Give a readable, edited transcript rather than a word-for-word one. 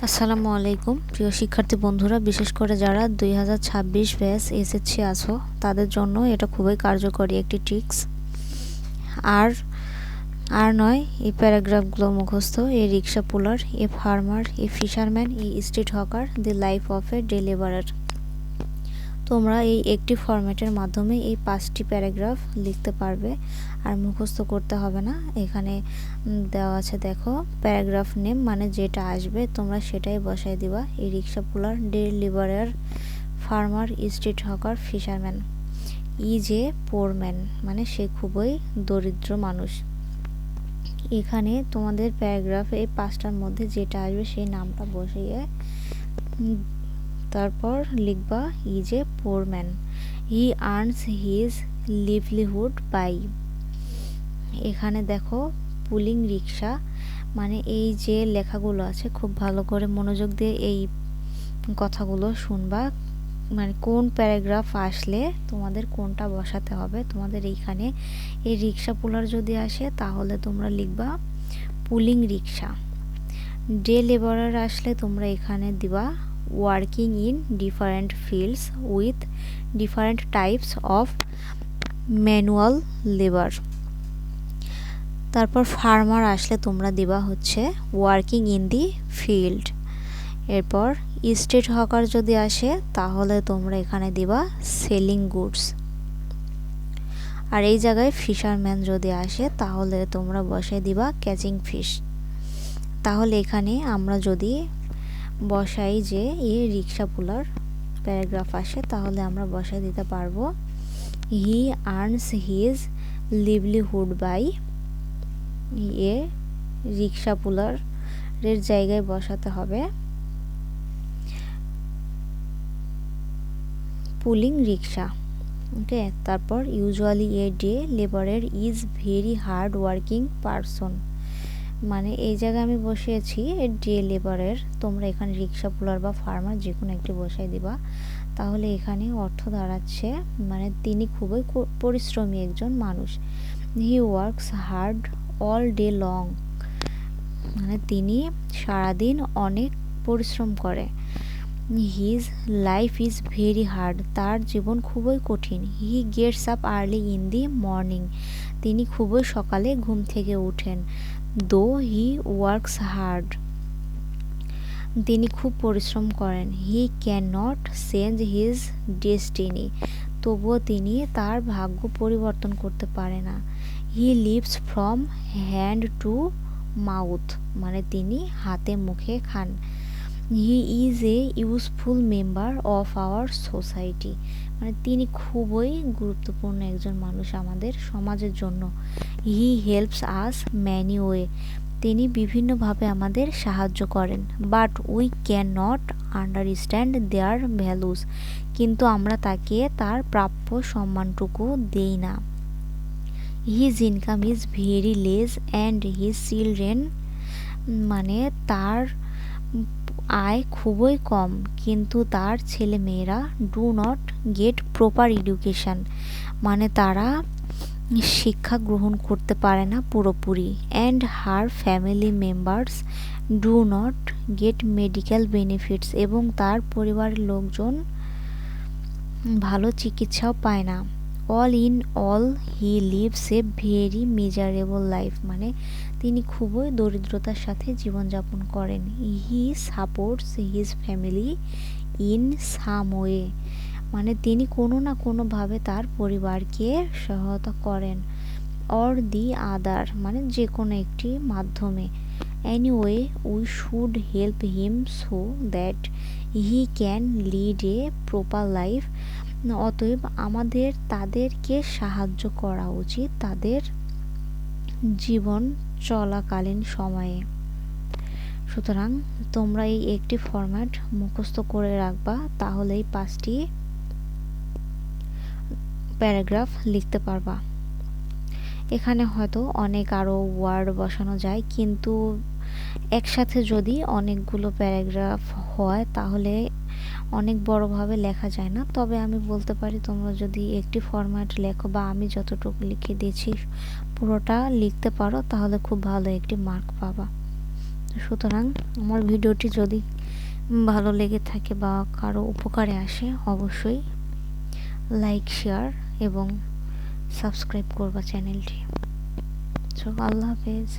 আসসালামু আলাইকুম প্রিয় শিক্ষার্থী বন্ধুরা, বিশেষ করে যারা 2026 ব্যাচ এসএসসি আছো তাদের জন্য এটা খুবই কার্যকরী একটি ট্রিক্স। আর আর নয়, এই প্যারাগ্রাফগুলো মুখস্থ। A rickshaw puller, a farmer, a fisherman, a street hawker, the life of a day labourer. তোমরা এই একটি ফরম্যাটের মাধ্যমে এই 5টি প্যারাগ্রাফ লিখতে পারবে, আর মুখস্থ করতে হবে না। এখানে দেওয়া আছে, দেখো, প্যারাগ্রাফ নেম মানে যেটা আসবে তোমরা সেটাই বসায় দিবা। এই rickshaw puller, day labourer, farmer, street hawker, fisherman. Is a poor man মানে সে খুবই দরিদ্র মানুষ। এখানে তোমাদের প্যারাগ্রাফে এই 5টার মধ্যে যেটা আসবে সেই নামটা বসিয়ে তারপর লিখবা is a poor man, he earns his livelihood by. এখানে দেখো পুলিং রিক্সা মানে এই যে লেখাগুলো আছে খুব ভালো করে মনোযোগ দিয়ে এই কথাগুলো শুনবা। মানে কোন প্যারাগ্রাফ আসলে তোমাদের কোনটা বসাতে হবে। তোমাদের এইখানে এই রিক্সা পুলার যদি আসে তাহলে তোমরা লিখবা পুলিং রিক্সা। ডে লেবারার আসলে তোমরা এখানে দিবা working in different fields with different types of manual labour. তারপর ফার্মার আসলে তোমরা দিবা হচ্ছে ওয়ার্কিং ইন দি ফিল্ড। এরপর স্ট্রিট হকার যদি আসে তাহলে তোমরা এখানে দিবা সেলিং গুডস। আর এই জায়গায় ফিশারম্যান যদি আসে তাহলে তোমরা বসায় দিবা ক্যাচিং ফিশ। তাহলে এখানে আমরা যদি বসাই যে এ রিক্সা পুলার প্যারাগ্রাফ আসে তাহলে আমরা বসায় দিতে পারবো he earns his livelihood by. A rickshaw পুলারের জায়গায় বসাতে হবে পুলিং রিক্সা। ওকে, তারপর ইউজুয়ালি এ ডে লেবারের is very hard working person মানে এই জায়গায় আমি বসিয়েছি ডে লেবারের, তোমরা এখানে রিক্সা পুলার বা ফার্মার যে কোনো একটি বসাই দিবা। তাহলে এখানে অর্থ দাঁড়াচ্ছে মানে তিনি খুবই পরিশ্রমী একজন মানুষ। He works hard all day long মানে তিনি সারাদিন অনেক পরিশ্রম করে। His life is very hard তার জীবন খুবই কঠিন। He gets up early in the morning তিনি খুবই সকালে ঘুম থেকে উঠেন। দো হি ওয়ার্কস হার্ড তিনি খুব পরিশ্রম করেন। He can not change his destiny তবুও তিনি তার ভাগ্য পরিবর্তন করতে পারে না। He lives from hand to mouth মানে তিনি হাতে মুখে খান। He is a useful member of our society মানে তিনি খুবই গুরুত্বপূর্ণ একজন মানুষ আমাদের সমাজের জন্য। He helps us many way তিনি বিভিন্নভাবে আমাদের সাহায্য করেন। But we can not understand their values কিন্তু আমরা তাকে তার প্রাপ্য সম্মানটুকু দেই না। His income is very less and his children মানে তার আয় খুবই কম কিন্তু তার ছেলে মেয়েরা do not get proper education মানে তারা শিক্ষা গ্রহণ করতে পারে না পুরোপুরি। And her family members do not get medical benefits এবং তার পরিবারের লোকজন ভালো চিকিৎসাও পায় না। All in all he lives a very miserable life মানে তিনি খুবই দরিদ্রতার সাথে জীবনযাপন করেন। He supports his family in some way মানে তিনি কোনো না কোনোভাবে তার পরিবারকে সহায়তা করেন। অর দি আদার মানে যে কোনো একটি মাধ্যমে। Anyway we should help him so that he can lead a proper life অতএব আমাদের তাদেরকে সাহায্য করা উচিত তাদের জীবন চলাকালীন সময়ে। সুতরাং তোমরা এই একটি ফরম্যাট মুখস্থ করে রাখবা তাহলে এই 5টি প্যারাগ্রাফ লিখতে পারবা। এখানে হয়তো অনেক আরও ওয়ার্ড বসানো যায় কিন্তু একসাথে যদি অনেকগুলো প্যারাগ্রাফ হয় তাহলে অনেক বড়ভাবে লেখা যায় না। তবে আমি বলতে পারি তোমরা যদি একটি ফরম্যাট লেখো বা আমি যতটুকু লিখে দিয়েছি পুরোটা লিখতে পারো তাহলে খুব ভালো একটি মার্ক পাবা। সুতরাং আমার ভিডিওটি যদি ভালো লেগে থাকে বা কারো উপকারে আসে অবশ্যই লাইক শেয়ার এবং সাবস্ক্রাইব করবা চ্যানেলটি। সো আল্লাহ হাফেজ।